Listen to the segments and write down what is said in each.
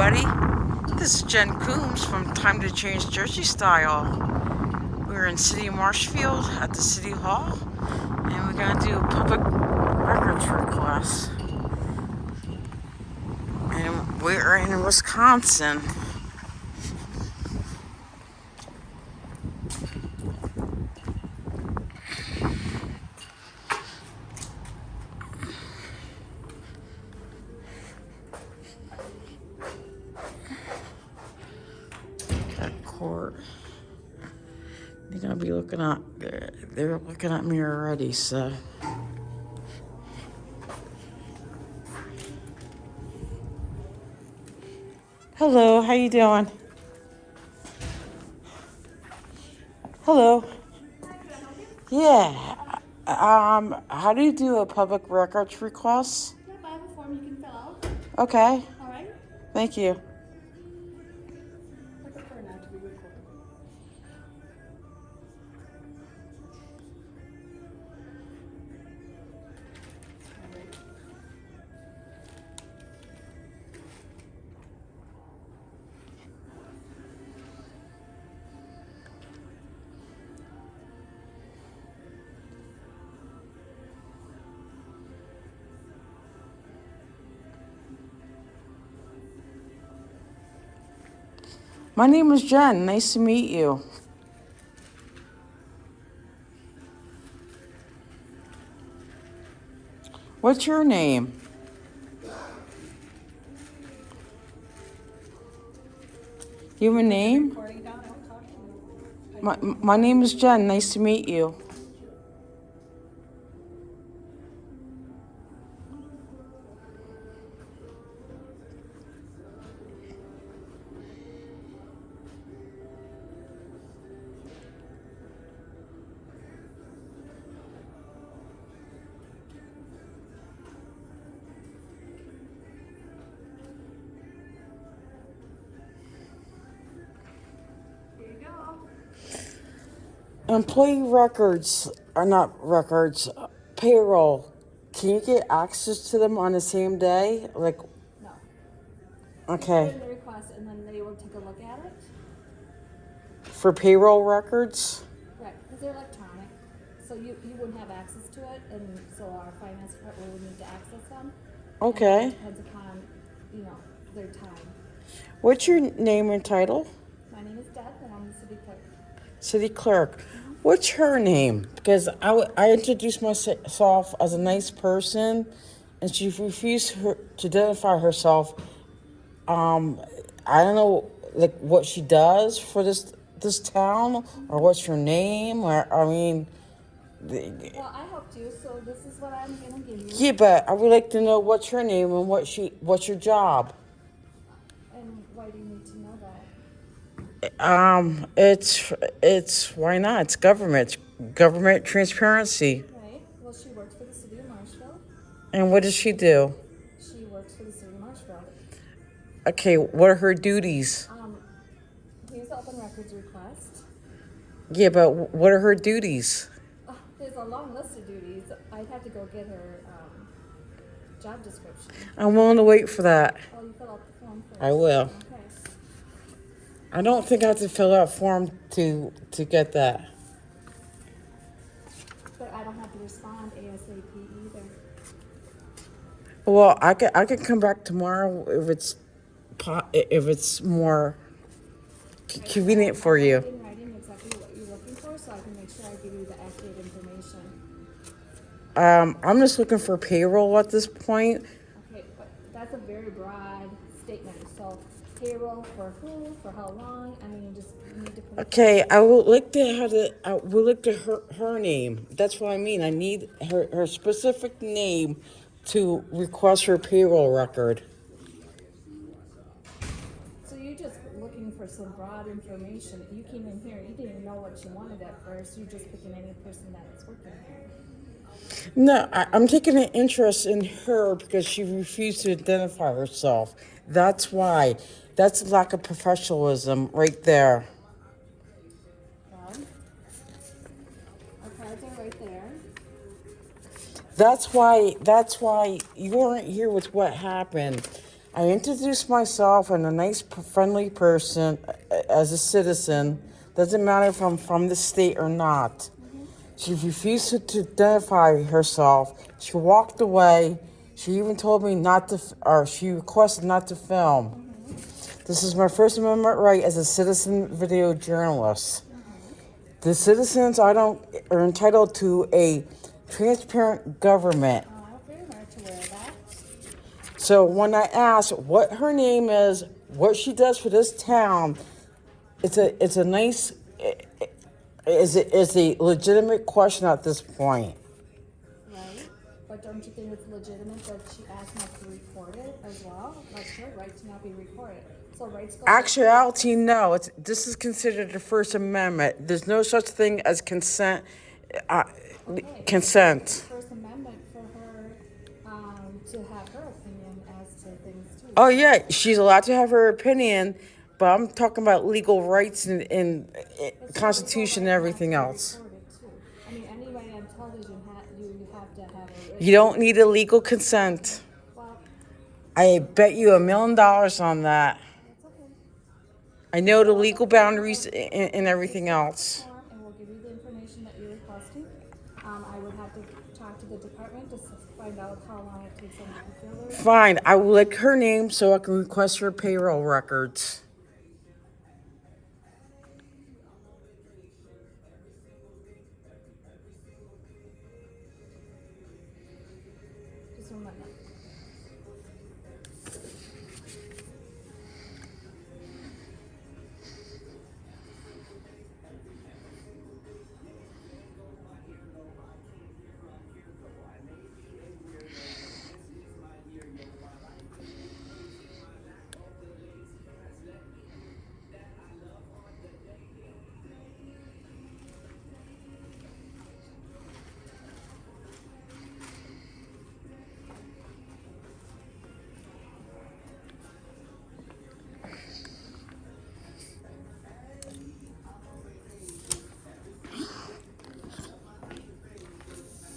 everybody. This is Jen Coombs from Time to Change Jersey Style. We're in City of Marshfield at the City Hall, and we're going to do a public records request. And we're in Wisconsin. That court. They're gonna be looking at. They're looking at me already. So. Hello. How you doing? Hello. Yeah. How do you do a public records request? Yep, I have a form you can fill out. Okay. All right. Thank you. I prefer not to be recorded. All right. My name is Jen. Nice to meet you. What's your name? You have a name? Recording down, I will talk to you. My name is Jen. Nice to meet you. Here you go. Employee records are not records. Payroll. Can you get access to them on the same day? Like, No. okay. Put in the request and then they will take a look at it. For payroll records? Right, because they're electronic. So you wouldn't have access to it, and so our finance department would need to access them. Okay. And it depends upon, their time. What's your name and title? My name is Deb, and I'm the city clerk. City clerk. What's her name? Because I introduced myself as a nice person, and she refused to identify herself. I don't know, like, what she does for this town, or what's her name, or I mean. Well, I helped you, so this is what I'm gonna give you. Yeah, but I would like to know what's her name and what's your job. And why do you need to know that? It's why not? It's government transparency. Right. Well, she works for the city of Marshfield. And what does she do? She works for the city of Marshfield. Okay, what are her duties? Here's the open records request. Yeah, but what are her duties? There's a long list of duties. I'd have to go get her job description. I'm willing to wait for that. Oh, you fill out the form first. I will. Okay. I don't think I have to fill out a form to get that. But I don't have to respond ASAP either. Well, I could come back tomorrow if it's more convenient for you. In writing exactly what you're looking for, so I can make sure I give you the accurate information. I'm just looking for payroll at this point. Okay, but that's a very broad statement. So payroll for who, for how long? I mean, you need to put it. Okay, I would like to have I would like to her name. That's what I mean. I need her specific name to request her payroll record. So you're just looking for some broad information. You came in here, you didn't even know what you wanted at first. You're just picking any person that's working here. No, I'm taking an interest in her because she refused to identify herself. That's why. That's lack of professionalism right there. Well, our cards are right there. That's why you weren't here with what happened. I introduced myself and a nice, friendly person as a citizen. Doesn't matter if I'm from the state or not. She refused to identify herself. She walked away. She even told me not to, or she requested not to film. This is my First Amendment right as a citizen video journalist. The citizens are entitled to a transparent government. Very much aware of that. So when I ask what her name is, what she does for this town, it's a nice, it's a legitimate question at this point. Right? But don't you think it's legitimate that she asked not to record it as well? That's her right to not be recorded. So rights go. Actuality, no. This is considered the First Amendment. There's no such thing as consent. Consent. First Amendment for her to have her opinion as to things too. Oh yeah, she's allowed to have her opinion, but I'm talking about legal rights and Constitution and everything else. I mean, anyway, on television, you have to have a written. You don't need a legal consent. Well, I bet you $1 million on that. it's okay. I know the legal boundaries and everything else. And we'll give you the information that you're requesting. I would have to talk to the department to find out how long it takes them to fulfill it. Fine, I will lick her name so I can request her payroll records. Just 1 minute.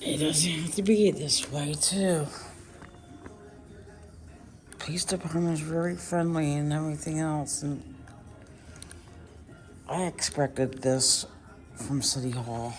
It doesn't have to be this way, too. Police department is very friendly and everything else, and I expected this from City Hall.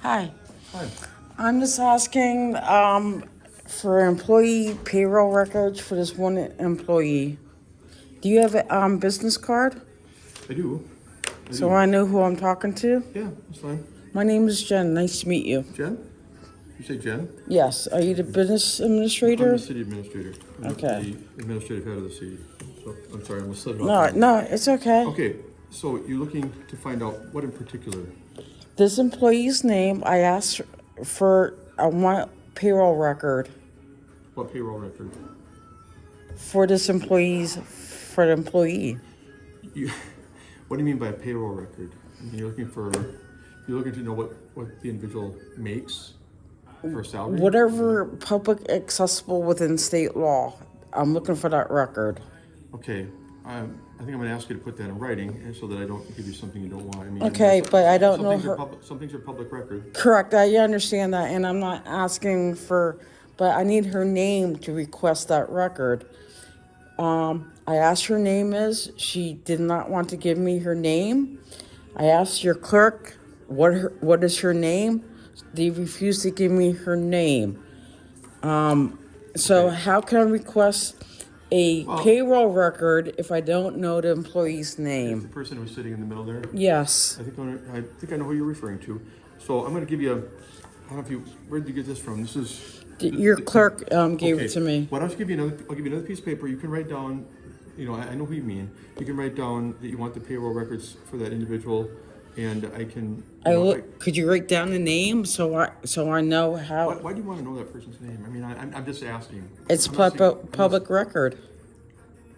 Hi. Hi. I'm just asking for employee payroll records for this one employee. Do you have a business card? I do. So I know who I'm talking to? Yeah, that's fine. My name is Jen. Nice to meet you. Jen? You say Jen? Yes. Are you the business I'm administrator? the city administrator. I'm Okay. the administrative head of the city. So, I'm sorry, I'm a slip No, it's okay. Okay, so you're looking to find out what in particular? This employee's name, I asked for one payroll record What payroll record? for the employee. You, What do you mean by a payroll record? I mean, you're looking to know what the individual makes for a salary? Whatever public accessible within state law. I'm looking for that record. Okay, I think I'm gonna ask you to put that in writing, and so that I don't give you something you don't want. I mean, Okay, but I don't some know things are her. some things are public record. Correct, I understand that, and I'm not asking for, but I need her name to request that record. I asked her name is, she did not want to give me her name. I asked your clerk, what is her name? They refused to give me her name. So Okay. how can I request a Well, payroll record if I don't know the employee's it's the name? person who's sitting in the middle there. Yes, I think I know who you're referring to. So I'm gonna give you I don't know if you, where did you get this from? This is. your clerk gave Okay. it to me. Why don't you I'll give you another piece of paper. You can write down, I know who you mean. You can write down that you want the payroll records for that individual, and I can. Could you write down the name so I know how? Why do you want to know that person's name? I mean, I'm just asking. It's I'm not saying- public record.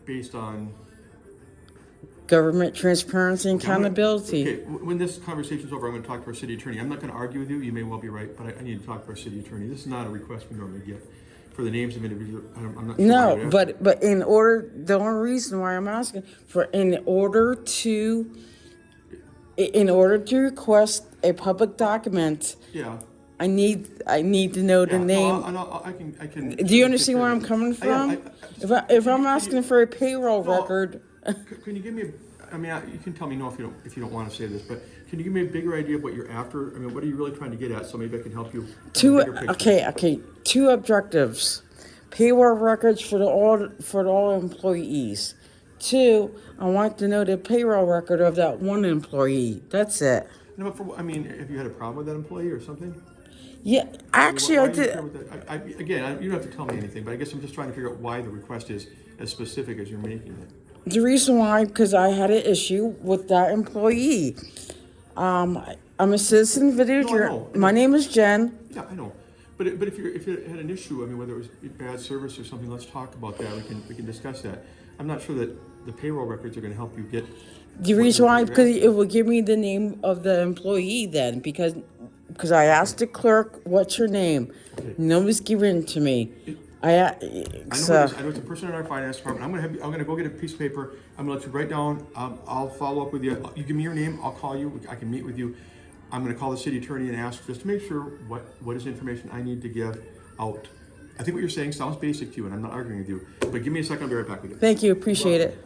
Based on. Government transparency and Okay, I'm gonna- accountability. Okay, when this conversation's over, I'm gonna talk to our city attorney. I'm not gonna argue with you, you may well be right, but I need to talk to our city attorney. This is not a request we normally get for the names of individuals. I'm not sure. why No, you'd ask. but in order, the only reason why I'm asking in order to request a public document, Yeah. I need to know the Yeah, no, name. I can. Do you understand where I'm coming Yeah, from? If I'm asking for a payroll No. record, Can you give me you can tell me no if you don't want to say this, but can you give me a bigger idea of what you're after? I mean, what are you really trying to get at? So maybe I can help you. two Have a bigger picture. okay, two objectives: payroll records for all employees. Two, I want to know the payroll record of that one employee. That's it. No, but have you had a problem with that employee or something? Yeah, actually, Why I do you did. care with that? You don't have to tell me anything, but I guess I'm just trying to figure out why the request is as specific as you're making it. The reason why, because I had an issue with that employee. I'm a citizen villager. I know. My name is Jen. Yeah, I know. But if you had an issue, whether it was bad service or something, let's talk about that. We can discuss that. I'm not sure that the payroll records are going to help you get. The reason why, because it will give me the name of the employee then, because I asked the clerk, what's her name? Okay. Nobody's given it to me. I know it's a person in our finance department. I'm gonna go get a piece of paper. I'm gonna let you write down. I'll follow up with you. You give me your name. I'll call you. I can meet with you. I'm gonna call the city attorney and ask just to make sure what is information I need to give out. I think what you're saying sounds basic to you, and I'm not arguing with you. But give me a second. I'll be right back with you. Thank you, appreciate it.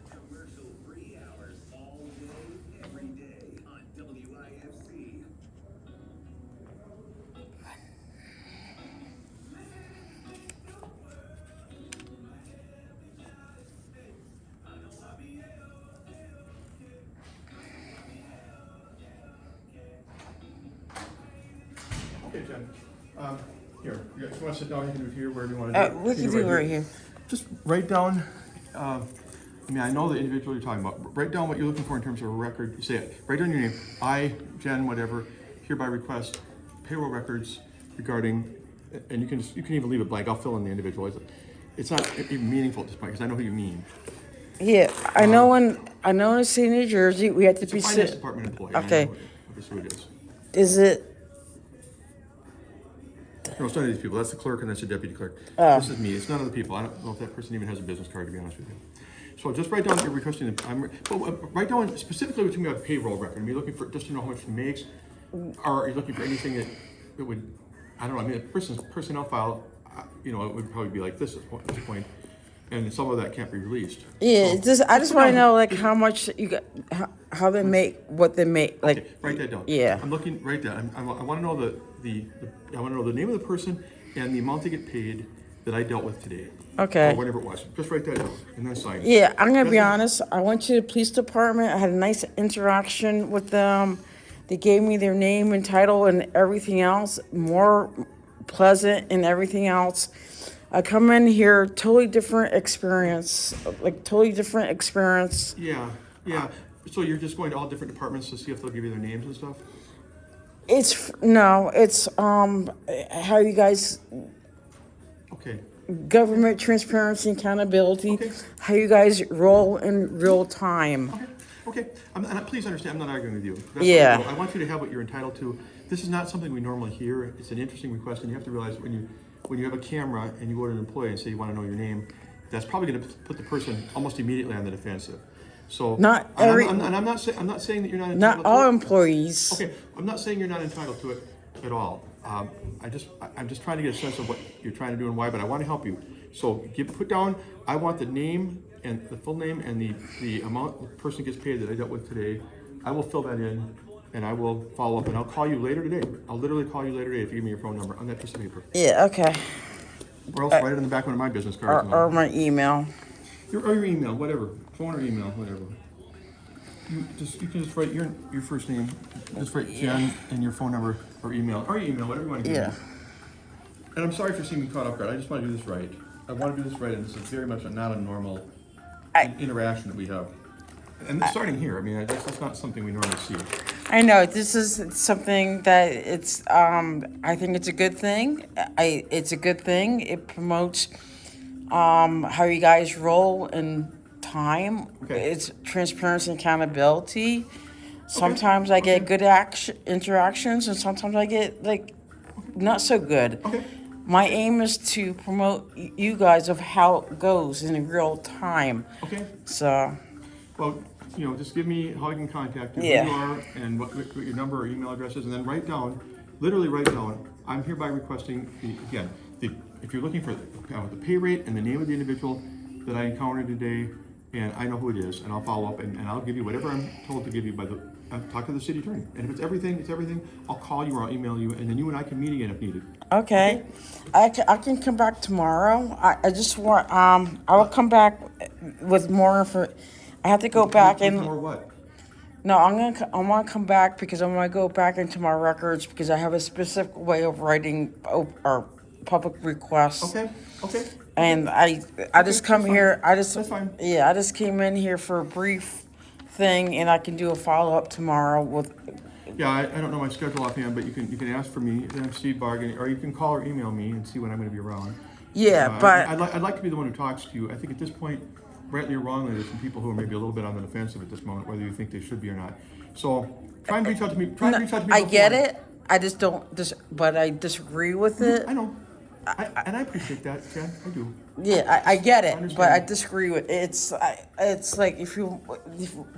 Commercial-free hours all day, every day on WIFC. Okay, Jen. Here. You guys want to sit down? You can do it here. Wherever you want to do it. We can do it right here. Just write down. I know the individual you're talking about. Write down what you're looking for in terms of a record. You say it. Write down your name. I, Jen, whatever, hereby request payroll records regarding, and you can even leave it blank. I'll fill in the individual. It's not even meaningful at this point because I know who you mean. Yeah, I know in the state of New Jersey, we have to It's be a finance department employee. Okay. I know who it is. Is it? No, it's none of these people. That's the clerk and that's the deputy clerk. Oh. This is me. It's none of the people. I don't know if that person even has a business card, to be honest with you. So just write down what you're requesting. Write down specifically what you mean by payroll record. Are you looking for just to know how much he makes? Or are you looking for anything that would, I don't know, a person's personnel file, it would probably be like this at this point. And some of that can't be released. Yeah, So, I just want to know how much you got, how they make, what they make. okay, write that down. Yeah. I'm looking, write that. I want to know I want to know the name of the person and the amount they get paid that I dealt with today. Okay. Or whatever it was. Just write that down and then sign it. Yeah, I'm gonna be That's it. honest. I went to the police department. I had a nice interaction with them. They gave me their name and title and everything else, more pleasant and everything else. I come in here, totally different experience, Yeah, yeah. So you're just going to all different departments to see if they'll give you their names and stuff? It's how you guys Okay. government transparency and accountability, Okay. how you guys roll in real time. Okay. Please understand, I'm not arguing with you. Yeah. I want you to have what you're entitled to. This is not something we normally hear. It's an interesting request, and you have to realize when you have a camera and you go to an employee and say you want to know your name, that's probably going to put the person almost immediately on the defensive. So Not and every- I'm not saying that you're not entitled Not all to it. employees. Okay, I'm not saying you're not entitled to it at all. I'm just trying to get a sense of what you're trying to do and why, but I want to help you. So put down, I want the name and the full name and the amount the person gets paid that I dealt with today. I will fill that in and I will follow up and I'll call you later today. I'll literally call you later today if you give me your phone number on that piece of paper. Yeah, okay. Or else write it on the back of one of my business cards. Or my email. Your email, whatever. Phone or email, whatever. You can just write your first name, just write Jen and your phone number or email, whatever you want to give me. And I'm sorry for seeing me caught off guard. I just want to do this right. I want to do this right, and this is very much not a normal interaction that we have. And starting here, I mean, that's not something we normally see. I know this is something that it's. I think it's a good thing. It's a good thing. It promotes how you guys roll in time. Okay. It's transparency and accountability. Sometimes I get good interactions, and sometimes I get not so good. Okay. My aim is to promote you guys of how it goes in real time. Okay. So. Well, just give me how I can contact you, Yeah. who you are, and what your number or email address is, and then literally write down, I'm hereby requesting, if you're looking for the pay rate and the name of the individual that I encountered today, and I know who it is, and I'll follow up, and I'll give you whatever I'm told to give you talk to the city attorney. And if it's everything, I'll call you or I'll email you, and then you and I can meet again if needed. Okay. I can come back tomorrow. I just want, I will come back with more I have to go back and. Or what? No, I want to come back because I want to go back into my records because I have a specific way of writing our public requests. Okay. And I just come that's here. fine. I just That's fine. Yeah, I just came in here for a brief thing, and I can do a follow up tomorrow with. Yeah, I don't know my schedule offhand, but you can ask for me, and I'm Steve Bargan, or you can call or email me and see when I'm going to be around. Yeah, but I'd like to be the one who talks to you. I think at this point, rightly or wrongly, there's some people who are maybe a little bit on the defensive at this moment, whether you think they should be or not. So try and reach out to me. I get it. I just don't. But I disagree with it. I know. And I appreciate that, Jen. I do. Yeah, I get it, understand. but I disagree with it. It's like if you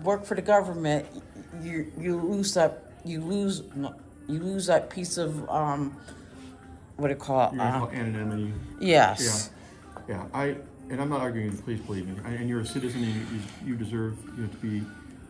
work for the government, you lose that piece of what do you call it? You're going to call anonymity. Yes. Yeah. And I'm not arguing with you, please believe me. And you're a citizen, and you deserve to be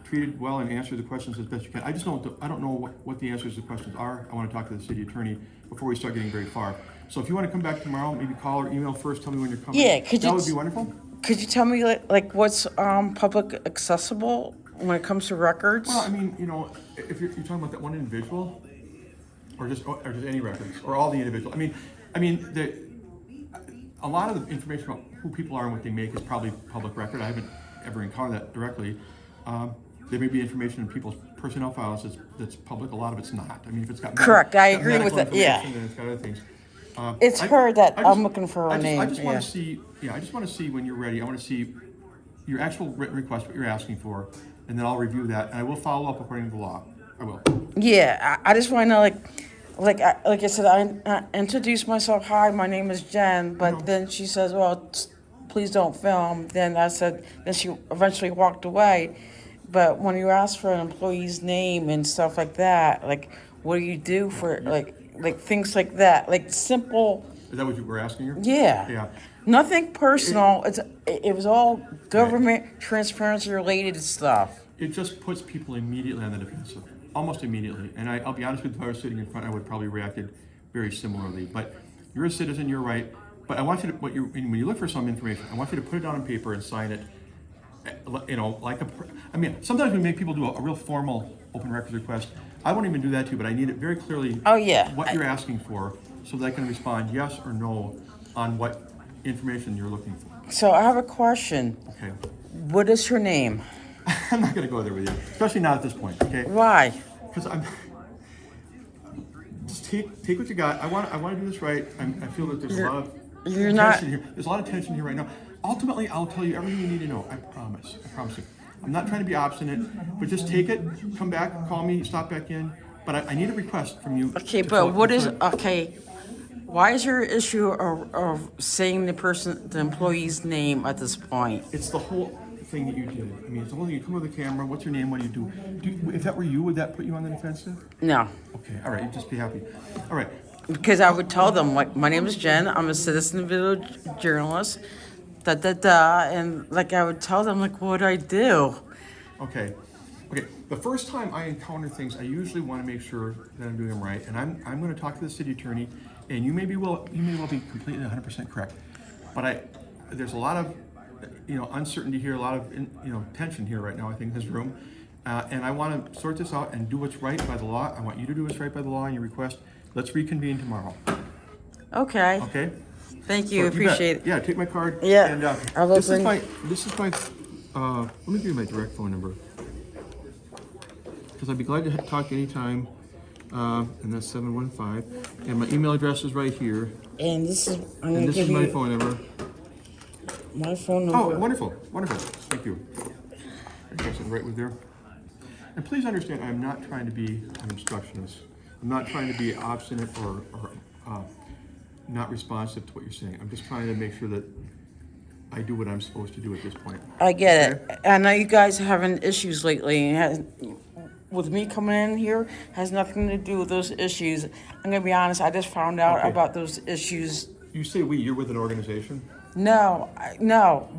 treated well and answer the questions as best you can. I don't know what the answers to the questions are. I want to talk to the city attorney before we start getting very far. So if you want to come back tomorrow, maybe call or email first. Tell me when you're coming. Yeah, that would be wonderful. Could you tell me like what's public accessible when it comes to records? Well, I mean, if you're talking about that one individual, or just any records, or all the individual. I mean, a lot of the information about who people are and what they make is probably public record. I haven't ever encountered that directly. There may be information in people's personnel files that's public. A lot of it's not. I mean, if it's got correct, I agree with that. Yeah, then it's got other things. it's her that I'm looking for her name. I just want to see. Yeah, I just want to see when you're ready. I want to see your actual written request, what you're asking for, and then I'll review that, and I will follow up according to the law. I will. Yeah, I just want to know, like I said, I introduced myself. Hi, my name is Jen. But then she says, "Well, please don't film." Then I said. Then she eventually walked away. But when you ask for an employee's name and stuff like that, what do you do for like things like that, like simple? Is that what you were asking her? Yeah. Yeah. Nothing personal. It was all government transparency related stuff. It just puts people immediately on the defensive. almost immediately. And I'll be honest with you, if I was sitting in front, I would probably reacted very similarly. But you're a citizen, you're right. But I want you to, when you look for some information, I want you to put it down on paper and sign it. I mean, sometimes we make people do a real formal open records request. I won't even do that to you, but I need it very clearly. Oh, yeah. What you're asking for, so that I can respond yes or no on what information you're looking for. So I have a question. Okay. What is your name? I'm not going to go there with you, especially not at this point. Okay. Why? Because I'm. Just take what you got. I want to do this right. I feel that there's a lot of tension here. There's a lot of tension here right now. Ultimately, I'll tell you everything you need to know. I promise. I promise you. I'm not trying to be obstinate, but just take it, come back, call me, stop back in. But I need a request from you. Okay, but what is, okay, why is there an issue of saying the employee's name at this point? It's the whole thing that you did. I mean, it's the whole thing. You come with the camera. What's your name? What do you do? If that were you, would that put you on the defensive? No. Okay. All right. You'd just be happy. All right. Because I would tell them, like, my name is Jen, I'm a citizen video journalist, and like I would tell them, like, what I do. Okay. Okay. The first time I encounter things, I usually want to make sure that I'm doing them right, and I'm going to talk to the city attorney. And you may well be completely 100% correct, but there's a lot of uncertainty here, a lot of tension here right now. I think in this room, and I want to sort this out and do what's right by the law. I want you to do what's right by the law in your request. Let's reconvene tomorrow. Okay. Okay. Thank you. Appreciate it. Yeah, take my card. Yeah. And I will this bring. is my. Let me give you my direct phone number, because I'd be glad to talk to you anytime. And that's 715. And my email address is right here. And this is. I'm And gonna this give is my you phone number. my phone number. Oh, wonderful, wonderful. Thank you. I guess it's right with there. And please understand, I'm not trying to be an obstructionist. I'm not trying to be obstinate or not responsive to what you're saying. I'm just trying to make sure that I do what I'm supposed to do at this point. I get it. I know you guys are having issues lately. With me coming in here, has nothing to do with those issues. I'm gonna be honest. I just found out Okay. about those issues. You say we, you're with an organization? No,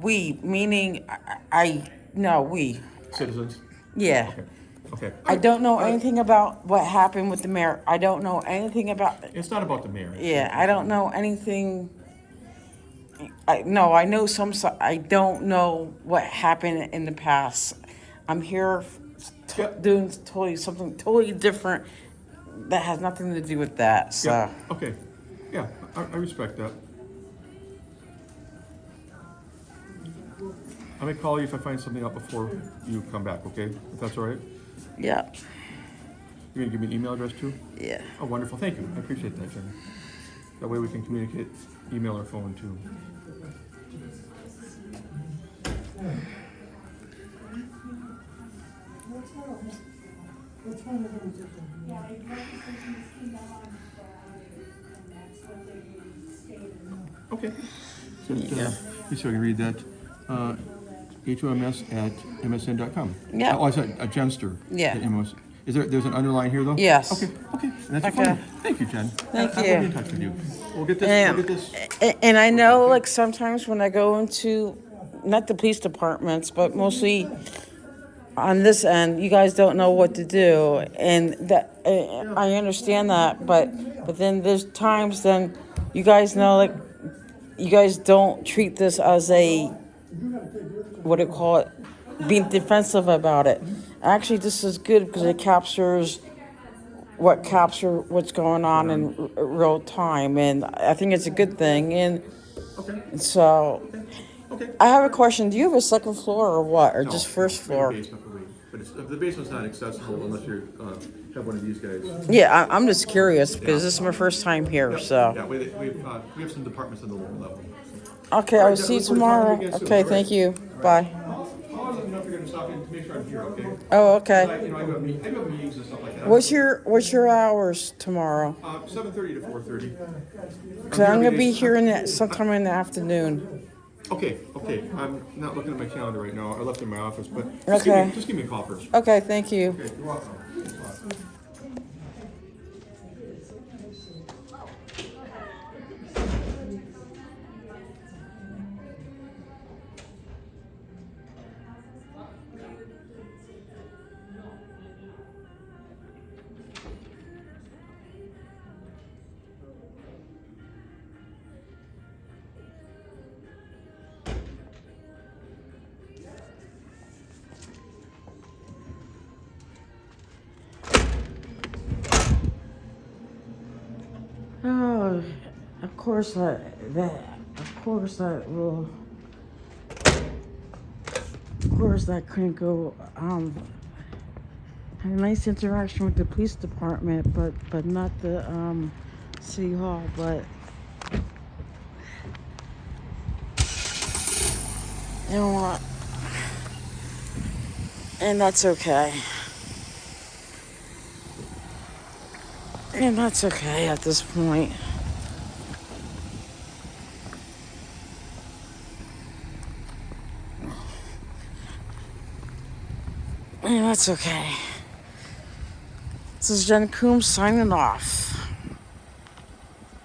we, meaning we. Citizens? Yeah. Okay. Okay. I don't know anything about what happened with the mayor. I don't know anything about. It's not about the mayor. Yeah, I don't know anything. I know some. I don't know what happened in the past. I'm here doing something totally different that has nothing to do with that. So. Yeah. Okay. Yeah, I respect that. I may call you if I find something out before you come back, okay? If that's all right? Yeah. You're gonna give me an email address too? Yeah. Oh, wonderful, thank you, I appreciate that, Jen. That way we can communicate, email or phone too. Okay. So, you so I can read that. HOMS@msn.com. Yeah. Oh, I said Jenster. Yeah. There's an underline here though? Yes. Okay. And that's Okay. fine. Thank you, Jen. Thank I you. will be in touch with you. We'll get this. And I know, like, sometimes when I go into, not the police departments, but mostly on this end, you guys don't know what to do, and that I understand that, but then there's times then you guys know, like, you guys don't treat this as a, what do you call it, being defensive about it. Actually, this is good because it captures what's going on in real time, and I think it's a good thing. And so, I have a question. Do you have a second floor or what, or just first floor? But the basement's not accessible unless you have one of these guys. Yeah, I'm just curious because this is my first time here. So. Yeah, we have some departments on the lower level. Okay, I'll see you tomorrow. Okay, thank you. Bye. I'll let you know if you're gonna stop in to make sure I'm here, okay? Oh, okay. I do have meetings and stuff like that. What's your hours tomorrow? 7:30 to 4:30. Cause I'm gonna be here sometime in the afternoon. Okay. I'm not looking at my calendar right now. I left it in my office, but Okay. just give me a call first. Okay, thank you. Okay, you're welcome. Thanks a lot. course, that couldn't go. Had a nice interaction with the police department, but not the city hall. But you know what? And that's okay. And that's okay at this point. And that's okay. This is Jen Coombs signing off.